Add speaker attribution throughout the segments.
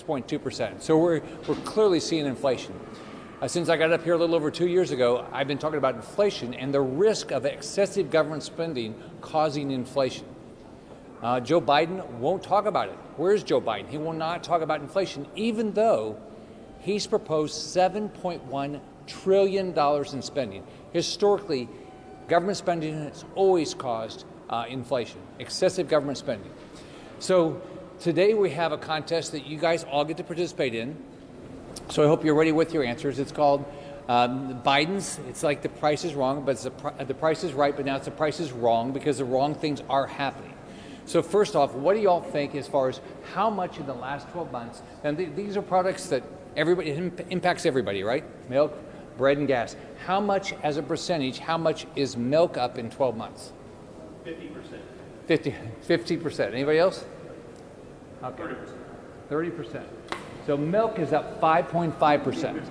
Speaker 1: 6.2%. So we're clearly seeing inflation. Since I got up here a little over 2 years ago, I've been talking about inflation and the risk of excessive government spending causing inflation. Joe Biden won't talk about it. Where's Joe Biden? He will not talk about inflation, even though he's proposed $7.1 trillion in spending. Historically, government spending has always caused inflation, excessive government spending. So today we have a contest that you guys all get to participate in. So I hope you're ready with your answers. It's called Biden's. It's like The Price is Wrong, but it's The Price is Right, but now it's The Price is Wrong because the wrong things are happening. So first off, what do y'all think as far as how much in the last 12 months, and these are products that everybody, it impacts everybody, right? Milk, bread, and gas. How much as a percentage, how much is milk up in 12 months?
Speaker 2: 50%.
Speaker 1: 50%. Anybody else? Okay.
Speaker 2: 30%.
Speaker 1: 30%. So milk is up 5.5%.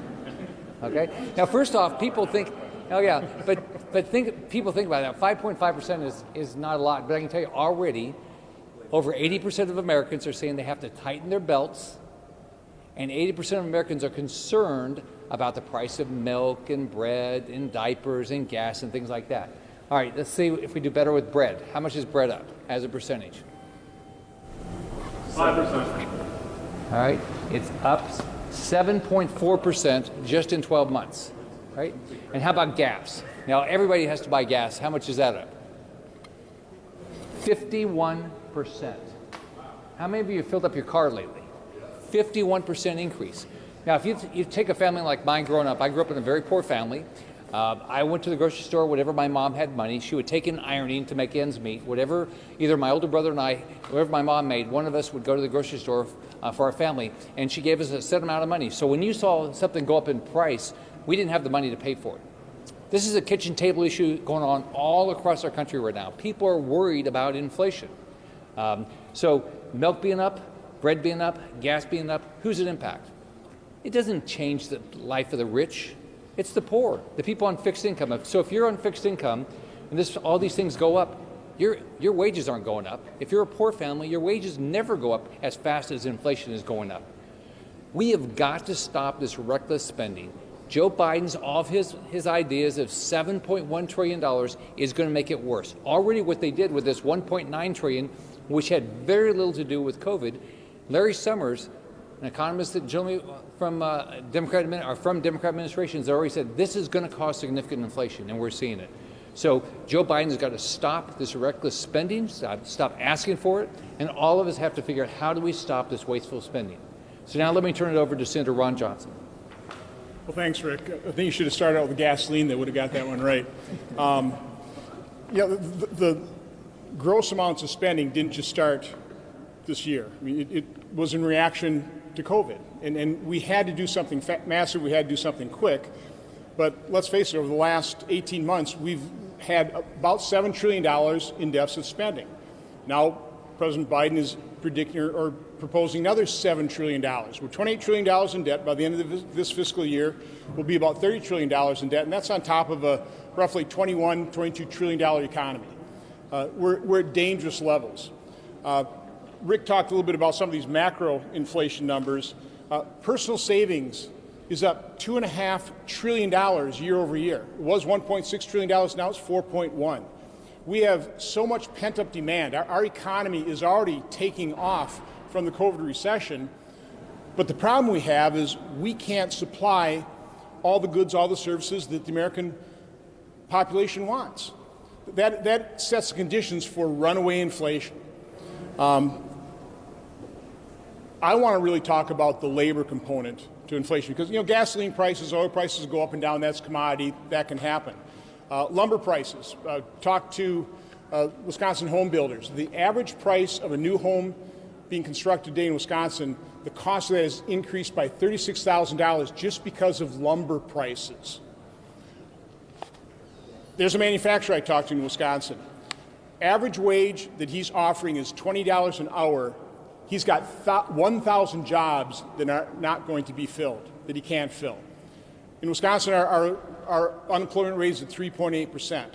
Speaker 1: Okay. Now, first off, people think, oh yeah, but people think about that. 5.5% is not a lot, but I can tell you already, over 80% of Americans are saying they have to tighten their belts, and 80% of Americans are concerned about the price of milk and bread and diapers and gas and things like that. All right, let's see if we do better with bread. How much is bread up as a percentage?
Speaker 2: 5%.
Speaker 1: All right, it's up 7.4% just in 12 months, right? And how about gas? Now, everybody has to buy gas. How much is that up? 51%. How many of you have filled up your car lately? 51% increase. Now, if you take a family like mine growing up, I grew up in a very poor family. I went to the grocery store whenever my mom had money. She would take in ironing to make ends meet. Whatever, either my older brother and I, whatever my mom made, one of us would go to the grocery store for our family, and she gave us a set amount of money. So when you saw something go up in price, we didn't have the money to pay for it. This is a kitchen table issue going on all across our country right now. People are worried about inflation. So milk being up, bread being up, gas being up, who's it impact? It doesn't change the life of the rich. It's the poor, the people on fixed income. So if you're on fixed income and all these things go up, your wages aren't going up. If you're a poor family, your wages never go up as fast as inflation is going up. We have got to stop this reckless spending. Joe Biden's, all of his ideas of $7.1 trillion is going to make it worse. Already what they did with this $1.9 trillion, which had very little to do with COVID, Larry Summers, an economist that generally from Democrat administrations, already said this is going to cause significant inflation, and we're seeing it. So Joe Biden's got to stop this reckless spending, stop asking for it, and all of us have to figure out how do we stop this wasteful spending. So now let me turn it over to Senator Ron Johnson.
Speaker 3: Well, thanks, Rick. I think you should have started out with gasoline. That would have got that one right. The gross amounts of spending didn't just start this year. I mean, it was in reaction to COVID, and we had to do something massive. We had to do something quick. But let's face it, over the last 18 months, we've had about $7 trillion in deficit spending. Now, President Biden is predicting or proposing another $7 trillion. We're $28 trillion in debt. By the end of this fiscal year, we'll be about $30 trillion in debt, and that's on top of a roughly $22 trillion economy. We're at dangerous levels. Rick talked a little bit about some of these macro inflation numbers. Personal savings is up $2.5 trillion year over year. It was $1.6 trillion, now it's 4.1. We have so much pent-up demand. Our economy is already taking off from the COVID recession, but the problem we have is we can't supply all the goods, all the services that the American population wants. That sets the conditions for runaway inflation. I want to really talk about the labor component to inflation because, gasoline prices, oil prices go up and down. That's commodity. That can happen. Lumber prices. Talk to Wisconsin home builders. The average price of a new home being constructed today in Wisconsin, the cost of that has increased by $36,000 just because of lumber prices. There's a manufacturer I talked to in Wisconsin. Average wage that he's offering is $20 an hour. He's got 1,000 jobs that are not going to be filled, that he can't fill. In Wisconsin, our unemployment rate is at 3.8%.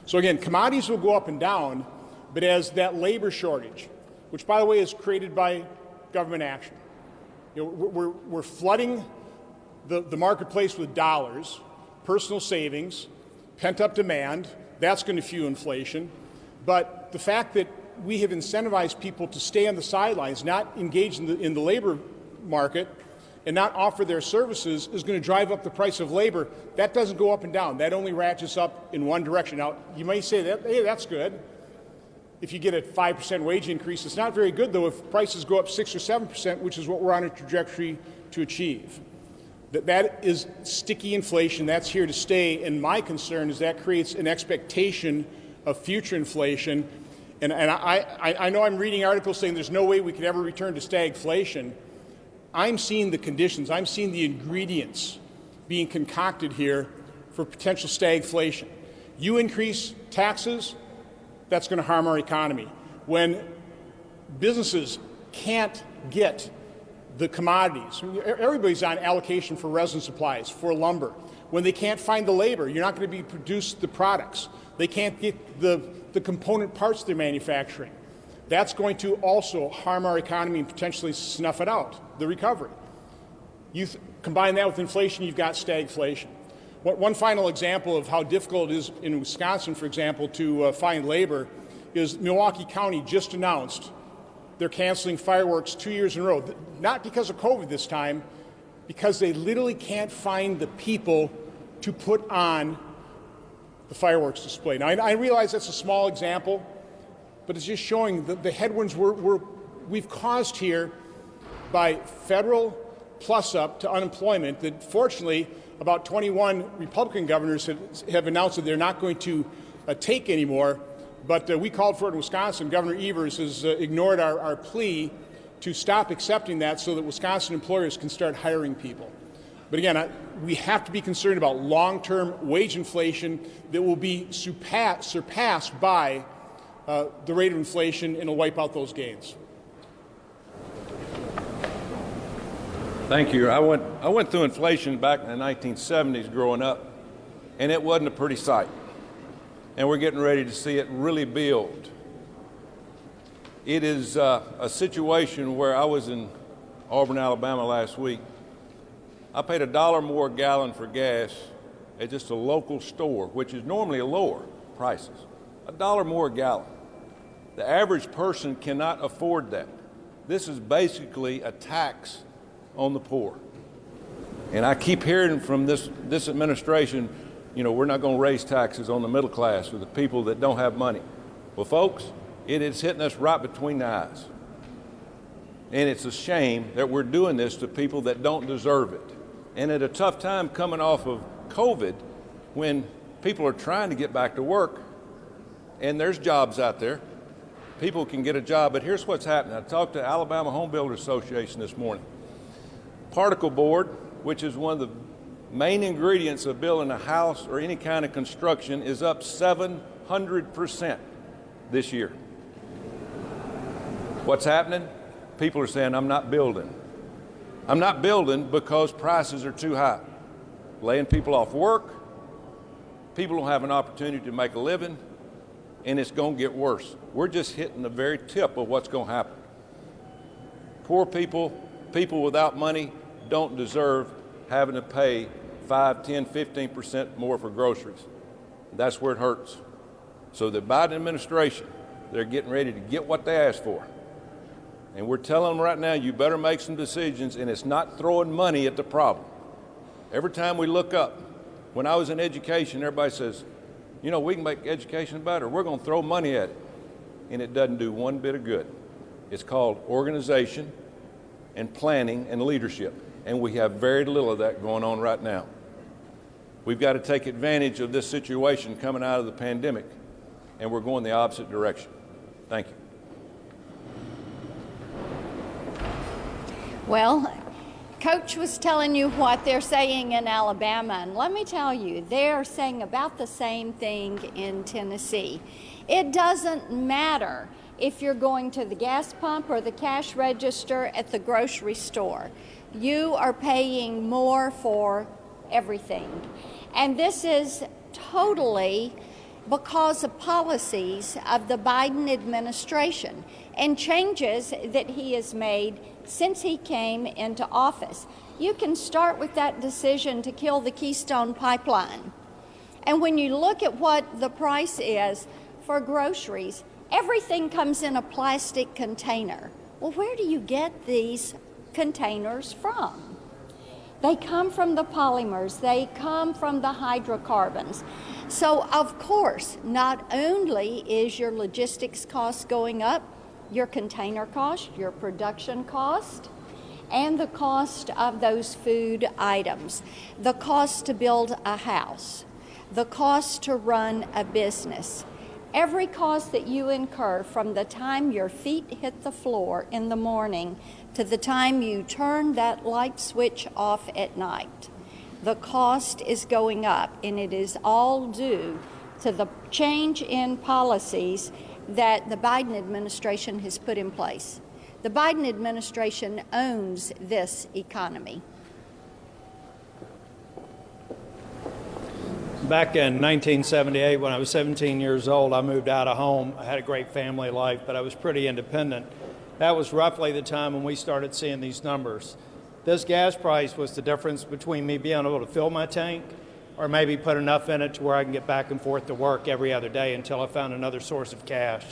Speaker 3: So again, commodities will go up and down, but as that labor shortage, which by the way is created by government action, We're flooding the marketplace with dollars, personal savings, pent-up demand. That's going to fuel inflation. But the fact that we have incentivized people to stay on the sidelines, not engage in the labor market, and not offer their services is going to drive up the price of labor. That doesn't go up and down. That only ratchets up in one direction. Now, you may say that, hey, that's good. If you get a 5% wage increase, it's not very good, though, if prices go up 6 or 7%, which is what we're on a trajectory to achieve. That is sticky inflation. That's here to stay. And my concern is that creates an expectation of future inflation. And I know I'm reading articles saying there's no way we could ever return to stagflation. I'm seeing the conditions. I'm seeing the ingredients being concocted here for potential stagflation. You increase taxes, that's going to harm our economy. When businesses can't get the commodities, everybody's on allocation for resin supplies, for lumber. When they can't find the labor, you're not going to be produce the products. They can't get the component parts they're manufacturing. That's going to also harm our economy and potentially snuff it out, the recovery. You combine that with inflation, you've got stagflation. One final example of how difficult it is in Wisconsin, for example, to find labor is Milwaukee County just announced they're canceling fireworks 2 years in a row. Not because of COVID this time, because they literally can't find the people to put on the fireworks display. Now, I realize that's a small example, but it's just showing the headwinds we've caused here by federal plus-up to unemployment that, fortunately, about 21 Republican governors have announced that they're not going to take anymore. But we called for it in Wisconsin. Governor Evers has ignored our plea to stop accepting that so that Wisconsin employers can start hiring people. But again, we have to be concerned about long-term wage inflation that will be surpassed by the rate of inflation, and will wipe out those gains.
Speaker 4: Thank you. I went through inflation back in the 1970s growing up, and it wasn't a pretty sight. And we're getting ready to see it really build. It is a situation where I was in Auburn, Alabama last week. I paid $1 more a gallon for gas at just a local store, which is normally a lower prices. $1 more a gallon. The average person cannot afford that. This is basically a tax on the poor. And I keep hearing from this administration, we're not going to raise taxes on the middle class or the people that don't have money. Well, folks, it is hitting us right between the eyes. And it's a shame that we're doing this to people that don't deserve it. And at a tough time coming off of COVID, when people are trying to get back to work, and there's jobs out there, people can get a job. But here's what's happening. I talked to Alabama Home Builders Association this morning. Particle board, which is one of the main ingredients of building a house or any kind of construction, is up 700% this year. What's happening? People are saying, I'm not building. I'm not building because prices are too high. Laying people off work, people don't have an opportunity to make a living, and it's going to get worse. We're just hitting the very tip of what's going to happen. Poor people, people without money, don't deserve having to pay 5, 10, 15% more for groceries. That's where it hurts. So the Biden administration, they're getting ready to get what they asked for. And we're telling them right now, you better make some decisions, and it's not throwing money at the problem. Every time we look up, when I was in education, everybody says, we can make education better. We're going to throw money at it. And it doesn't do one bit of good. It's called organization and planning and leadership. And we have very little of that going on right now. We've got to take advantage of this situation coming out of the pandemic, and we're going the opposite direction. Thank you.
Speaker 5: Well, Coach was telling you what they're saying in Alabama, and let me tell you, they're saying about the same thing in Tennessee. It doesn't matter if you're going to the gas pump or the cash register at the grocery store. You are paying more for everything. And this is totally because of policies of the Biden administration and changes that he has made since he came into office. You can start with that decision to kill the Keystone Pipeline. And when you look at what the price is for groceries, everything comes in a plastic container. Well, where do you get these containers from? They come from the polymers, they come from the hydrocarbons. So, of course, not only is your logistics cost going up, your container cost, your production cost, and the cost of those food items, the cost to build a house, the cost to run a business. Every cost that you incur from the time your feet hit the floor in the morning to the time you turn that light switch off at night, the cost is going up, and it is all due to the change in policies that the Biden administration has put in place. The Biden administration owns this economy.
Speaker 6: Back in 1978, when I was 17 years old, I moved out of home. I had a great family life, but I was pretty independent. That was roughly the time when we started seeing these numbers. This gas price was the difference between me being able to fill my tank or maybe put enough in it to where I can get back and forth to work every other day until I found another source of cash.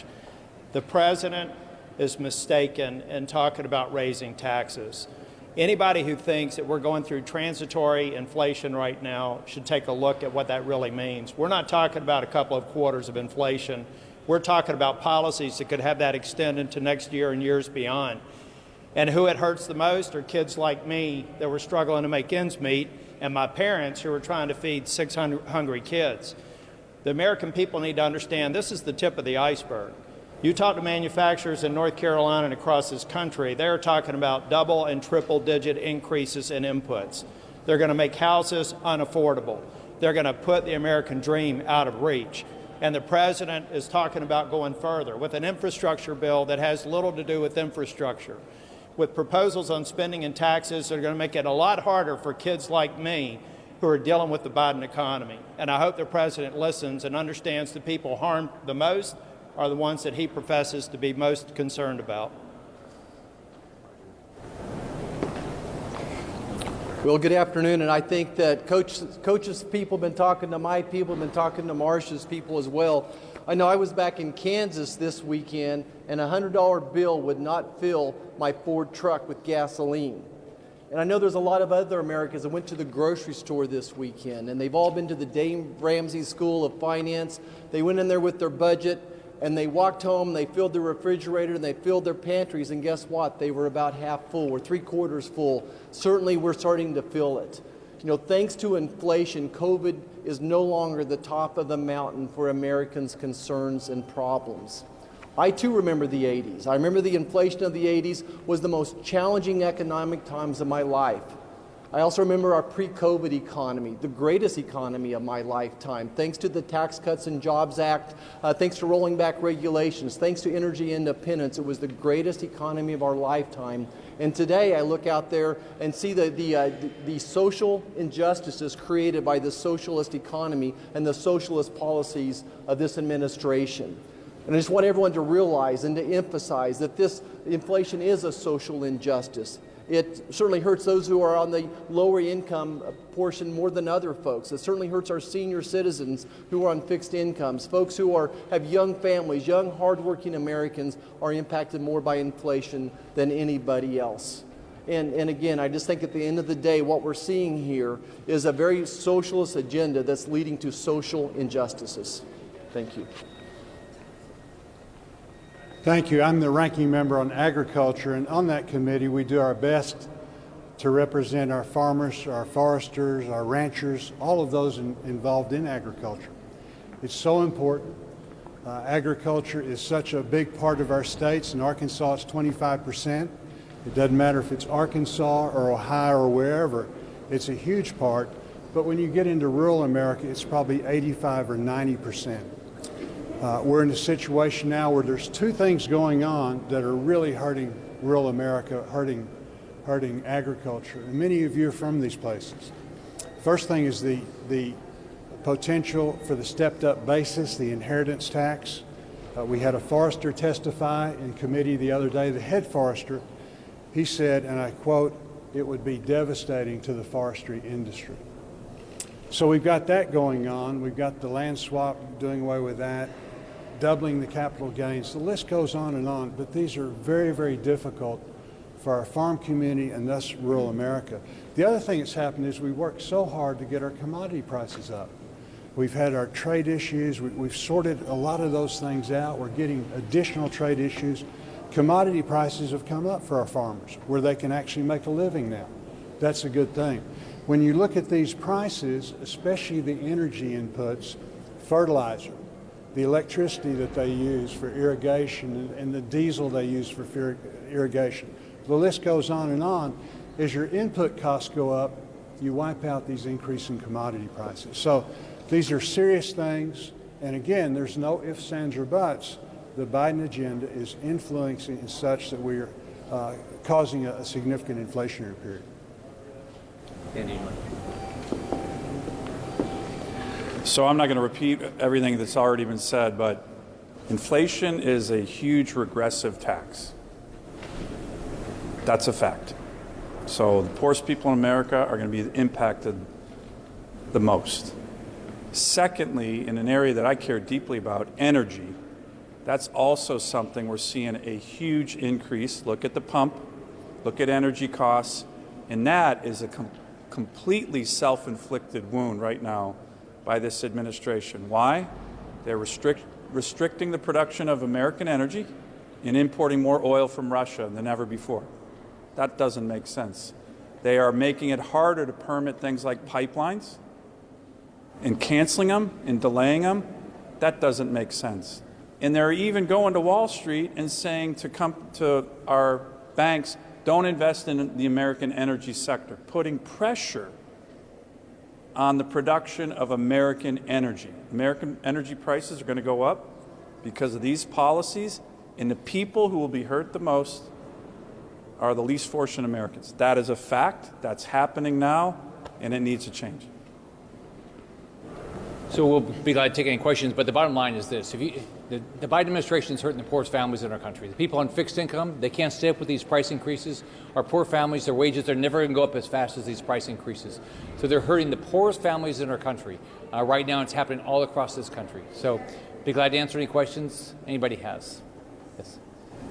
Speaker 6: The president is mistaken in talking about raising taxes. Anybody who thinks that we're going through transitory inflation right now should take a look at what that really means. We're not talking about a couple of quarters of inflation. We're talking about policies that could have that extend into next year and years beyond. And who it hurts the most are kids like me that were struggling to make ends meet, and my parents who were trying to feed 600 hungry kids. The American people need to understand this is the tip of the iceberg. You talk to manufacturers in North Carolina and across this country, they're talking about double and triple digit increases in inputs. They're going to make houses unaffordable. They're going to put the American dream out of reach. And the president is talking about going further with an infrastructure bill that has little to do with infrastructure, with proposals on spending and taxes that are going to make it a lot harder for kids like me who are dealing with the Biden economy. And I hope the president listens and understands the people harmed the most are the ones that he professes to be most concerned about.
Speaker 7: Well, good afternoon, and I think that Coach's people have been talking to my people, have been talking to Marcia's people as well. I know I was back in Kansas this weekend, and a $100 bill would not fill my Ford truck with gasoline. And I know there's a lot of other Americans that went to the grocery store this weekend, and they've all been to the Dave Ramsey School of Finance. They went in there with their budget, and they walked home, they filled their refrigerator, and they filled their pantries, and guess what? They were about half full, or 3/4 full. Certainly, we're starting to fill it. You know, thanks to inflation, COVID is no longer the top of the mountain for Americans' concerns and problems. I too remember the 80s. I remember the inflation of the 80s was the most challenging economic times of my life. I also remember our pre-COVID economy, the greatest economy of my lifetime, thanks to the Tax Cuts and Jobs Act, thanks to rolling back regulations, thanks to energy independence. It was the greatest economy of our lifetime. And today I look out there and see the social injustices created by the socialist economy and the socialist policies of this administration. And I just want everyone to realize and to emphasize that this inflation is a social injustice. It certainly hurts those who are on the lower income portion more than other folks. It certainly hurts our senior citizens who are on fixed incomes. Folks who have young families, young hardworking Americans are impacted more by inflation than anybody else. And again, I just think at the end of the day, what we're seeing here is a very socialist agenda that's leading to social injustices. Thank you.
Speaker 8: Thank you. I'm the ranking member on agriculture, and on that committee we do our best to represent our farmers, our foresters, our ranchers, all of those involved in agriculture. It's so important. Agriculture is such a big part of our states. In Arkansas, it's 25%. It doesn't matter if it's Arkansas or Ohio or wherever. It's a huge part. But when you get into rural America, it's probably 85 or 90%. We're in a situation now where there's two things going on that are really hurting rural America, hurting agriculture. And many of you are from these places. First thing is the potential for the stepped-up basis, the inheritance tax. We had a forester testify in committee the other day, the head forester, He said, and I quote, "It would be devastating to the forestry industry." So we've got that going on. We've got the land swap, doing away with that, doubling the capital gains. The list goes on, but these are very, very difficult for our farm community and thus rural America. The other thing that's happened is we worked so hard to get our commodity prices up. We've had our trade issues. We've sorted a lot of those things out. We're getting additional trade issues. Commodity prices have come up for our farmers where they can actually make a living now. That's a good thing. When you look at these prices, especially the energy inputs, fertilizer, the electricity that they use for irrigation and the diesel they use for irrigation, the list goes on. As your input costs go up, you wipe out these increasing commodity prices. So these are serious things, and again, there's no ifs, ands, or buts. The Biden agenda is influencing in such that we are causing a significant inflationary period.
Speaker 9: So I'm not going to repeat everything that's already been said, but inflation is a huge regressive tax. That's a fact. So the poorest people in America are going to be impacted the most. Secondly, in an area that I care deeply about, energy, that's also something we're seeing a huge increase. Look at the pump, look at energy costs, and that is a completely self-inflicted wound right now by this administration. Why? They're restricting the production of American energy and importing more oil from Russia than ever before. That doesn't make sense. They are making it harder to permit things like pipelines and canceling them and delaying them. That doesn't make sense. And they're even going to Wall Street and saying to our banks, don't invest in the American energy sector, putting pressure on the production of American energy. American energy prices are going to go up because of these policies, and the people who will be hurt the most are the least fortunate Americans. That is a fact. That's happening now, and it needs to change.
Speaker 1: So we'll be glad to take any questions, but the bottom line is this. The Biden administration is hurting the poorest families in our country. The people on fixed income, they can't stay up with these price increases. Our poor families, their wages are never going to go up as fast as these price increases. So they're hurting the poorest families in our country. Right now it's happening all across this country. So be glad to answer any questions anybody has. Yes.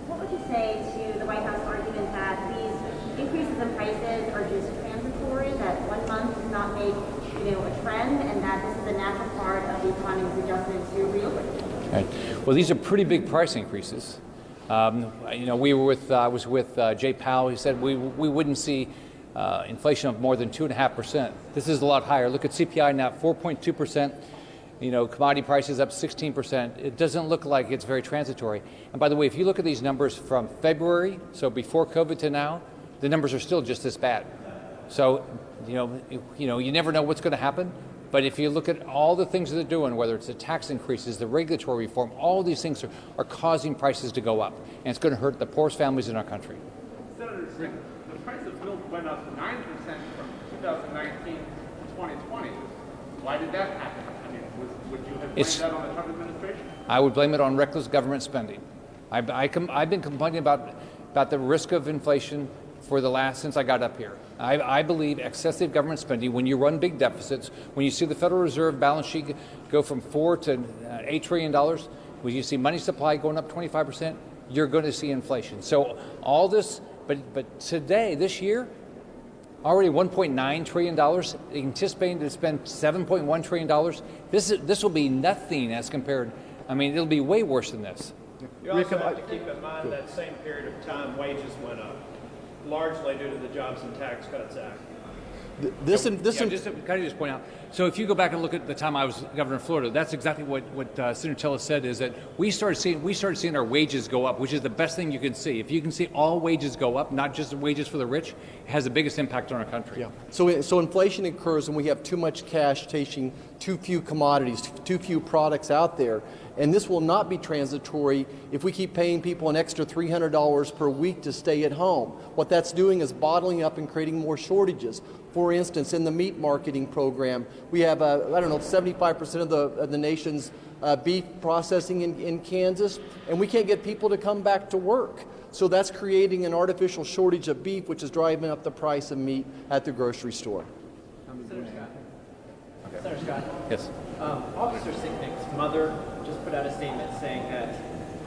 Speaker 10: What would you say to the White House argument that these increases in prices are just transitory, that 1 month does not make a trend, and that this is a natural part of the economy's adjustment to reopening?
Speaker 1: Right. Well, these are pretty big price increases. We were I was with Jay Powell. He said we wouldn't see inflation of more than 2.5%. This is a lot higher. Look at CPI now, 4.2%. Commodity prices up 16%. It doesn't look like it's very transitory. And by the way, if you look at these numbers from February, so before COVID to now, the numbers are still just this bad. So, you never know what's going to happen. But if you look at all the things that they're doing, whether it's the tax increases, the regulatory reform, all these things are causing prices to go up. And it's going to hurt the poorest families in our country.
Speaker 2: Senator, the price of milk went up 9% from 2019 to 2020. Why did that happen? I mean, would you have blamed that on the Trump administration?
Speaker 1: I would blame it on reckless government spending. I've been complaining about the risk of inflation since I got up here. I believe excessive government spending, when you run big deficits, when you see the Federal Reserve balance sheet go from $4 to $8 trillion, when you see money supply going up 25%, you're going to see inflation. So all this, but today, this year, already $1.9 trillion, anticipating to spend $7.1 trillion. This will be nothing as compared. I mean, it'll be way worse than this.
Speaker 6: You also have to keep in mind that same period of time wages went up, largely due to the Jobs and Tax Cuts Act.
Speaker 1: Can I just point out, so if you go back and look at the time I was governor of Florida, that's exactly what Senator Tillis said, is that we started seeing our wages go up, which is the best thing you can see. If you can see all wages go up, not just wages for the rich, it has the biggest impact on our country.
Speaker 7: Yeah. So inflation occurs when we have too much cash chasing too few commodities, too few products out there. And this will not be transitory if we keep paying people an extra $300 per week to stay at home. What that's doing is bottling up and creating more shortages. For instance, in the meat marketing program, we have, 75% of the nation's beef processing in Kansas, and we can't get people to come back to work. So that's creating an artificial shortage of beef, which is driving up the price of meat at the grocery store.
Speaker 11: Senator Scott.
Speaker 1: Yes.
Speaker 11: Officer Sicknick's mother just put out a statement saying that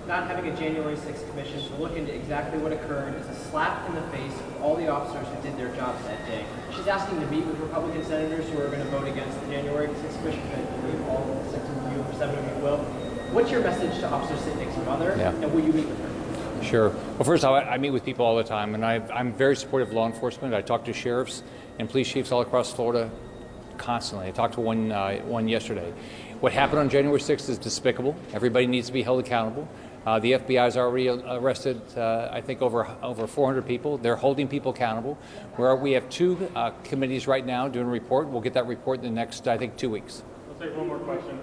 Speaker 11: not having a January 6th commission to look into exactly what occurred is a slap in the face of all the officers who did their jobs that day. She's asking to meet with Republican senators who are going to vote against the January 6th commission. I believe all 6 of you or 7 of you will. What's your message to Officer Sicknick's mother, and will you meet with her?
Speaker 1: Sure. Well, first, I meet with people all the time, and I'm very supportive of law enforcement. I talk to sheriffs and police chiefs all across Florida constantly. I talked to one yesterday. What happened on January 6th is despicable. Everybody needs to be held accountable. The FBI has already arrested, I think, over 400 people. They're holding people accountable. We have 2 committees right now doing a report. We'll get that report in the next, I think, 2 weeks.
Speaker 2: I'll take one more question.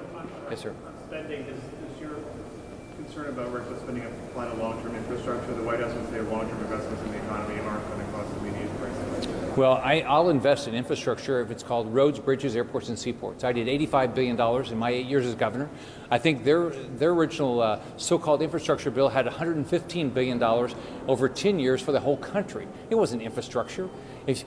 Speaker 1: Yes, sir.
Speaker 2: Spending, is your concern about reckless spending apply to long-term infrastructure? The White House would say long-term investments in the economy aren't going to cause immediate prices.
Speaker 1: Well, I'll invest in infrastructure if it's called roads, bridges, airports, and seaports. I did $85 billion in my 8 years as governor. I think their original so-called infrastructure bill had $115 billion over 10 years for the whole country. It wasn't infrastructure.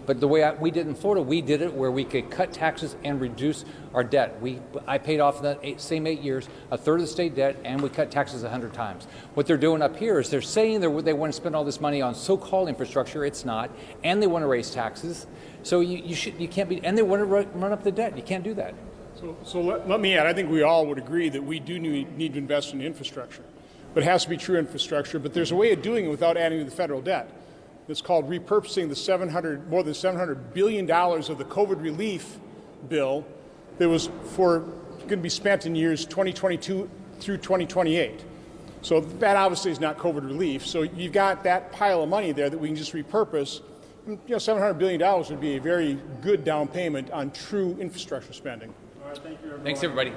Speaker 1: But the way we did in Florida, we did it where we could cut taxes and reduce our debt. I paid off in the same 8 years a third of the state debt, and we cut taxes 100 times. What they're doing up here is they're saying they want to spend all this money on so-called infrastructure. It's not, and they want to raise taxes. So you can't be, and they want to run up the debt. You can't do that.
Speaker 3: So let me add, I think we all would agree that we do need to invest in infrastructure, but it has to be true infrastructure. But there's a way of doing it without adding to the federal debt. It's called repurposing the more than $700 billion of the COVID relief bill that was going to be spent in years 2022 through 2028. So that obviously is not COVID relief. So you've got that pile of money there that we can just repurpose. $700 billion would be a very good down payment on true infrastructure spending.
Speaker 2: All right, thank you, everyone.
Speaker 1: Thanks, everybody.